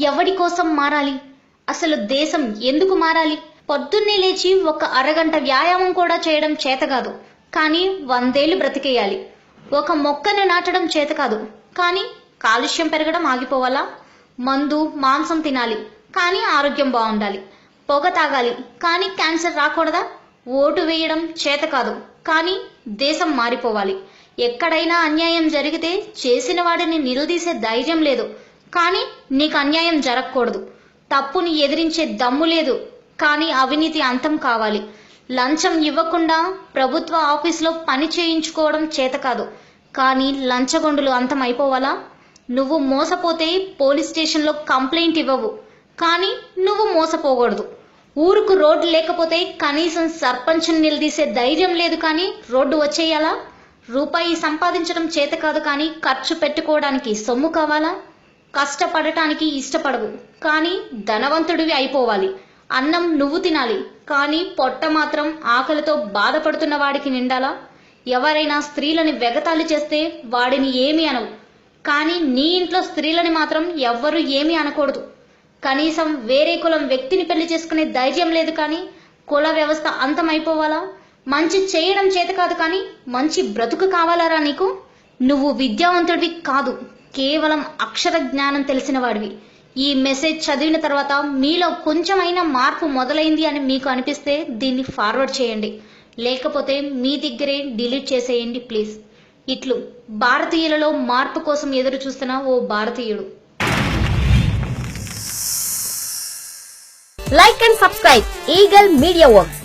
ఎవడి కోసం మారాలి? అసలు దేశం ఎందుకు మారాలి? పొద్దున్నే లేచి ఒక అరగంట వ్యాయామం కూడా చేయడం చేత కాదు, కానీ 100 ఏళ్లు బ్రతికేయాలి. ఒక మొక్కను నాటడం చేత కాదు, కానీ కాలుష్యం పెరగడం ఆగిపోవాలా? మందు మాంసం తినాలి, కానీ ఆరోగ్యం బాగుండాలి. పొగ తాగాలి, కానీ క్యాన్సర్ రాకూడదా? ఓటు వేయడం చేత కాదు, కానీ దేశం మారిపోవాలి. ఎక్కడైనా అన్యాయం జరిగితే చేసిన వాడిని నిలదీసే ధైర్యం లేదు, కానీ నీకు అన్యాయం జరగకూడదు. తప్పుని ఎదిరించే దమ్ము లేదు, కానీ అవినీతి అంతం కావాలి. లంచం ఇవ్వకుండా ప్రభుత్వ ఆఫీసులో పని చేయించుకోవడం చేత కాదు, కానీ లంచగొండులు అంతం అయిపోవాలా? నువ్వు మోసపోతే పోలీస్ స్టేషన్లో కంప్లైంట్ ఇవ్వవు, కానీ నువ్వు మోసపోకూడదు. ఊరుకు రోడ్డు లేకపోతే కనీసం సర్పంచ్ని నిలదీసే ధైర్యం లేదు, కానీ రోడ్డు వచ్చేయాలా? రూపాయి సంపాదించడం చేత కాదు, కానీ ఖర్చు పెట్టుకోవడానికి సొమ్ము కావాలా? కష్టపడటానికి ఇష్టపడవు, కానీ ధనవంతుడివి అయిపోవాలి. అన్నం నువ్వు తినాలి, కానీ పొట్ట మాత్రం ఆకలితో బాధపడుతున్న వాడికి నిండాలా? ఎవరైనా స్త్రీలని వెగతాళి చేస్తే వాడిని ఏమీ అనవు, కానీ నీ ఇంట్లో స్త్రీలని మాత్రం ఎవ్వరూ ఏమీ అనకూడదు. కనీసం వేరే కులం వ్యక్తిని పెళ్లి చేసుకునే ధైర్యం లేదు, కానీ కుల వ్యవస్థ అంతమైపోవాలా? మంచి చేయడం చేత కాదు, కానీ మంచి బ్రతుకు కావాలరా నీకు? నువ్వు విద్యావంతుడివి కాదు, కేవలం అక్షర జ్ఞానం తెలిసిన వాడివి. ఈ మెసేజ్ చదివిన తర్వాత మీలో కొంచెమైనా మార్పు మొదలైంది అని మీకు అనిపిస్తే దీన్ని ఫార్వర్డ్ చేయండి, లేకపోతే మీ దగ్గరే డిలీట్ చేసేయండి ప్లీజ్. ఇట్లు భారతీయులలో మార్పు కోసం ఎదురు చూస్తున్న ఓ భారతీయుడు. Like and subscribe Eagle Media Works.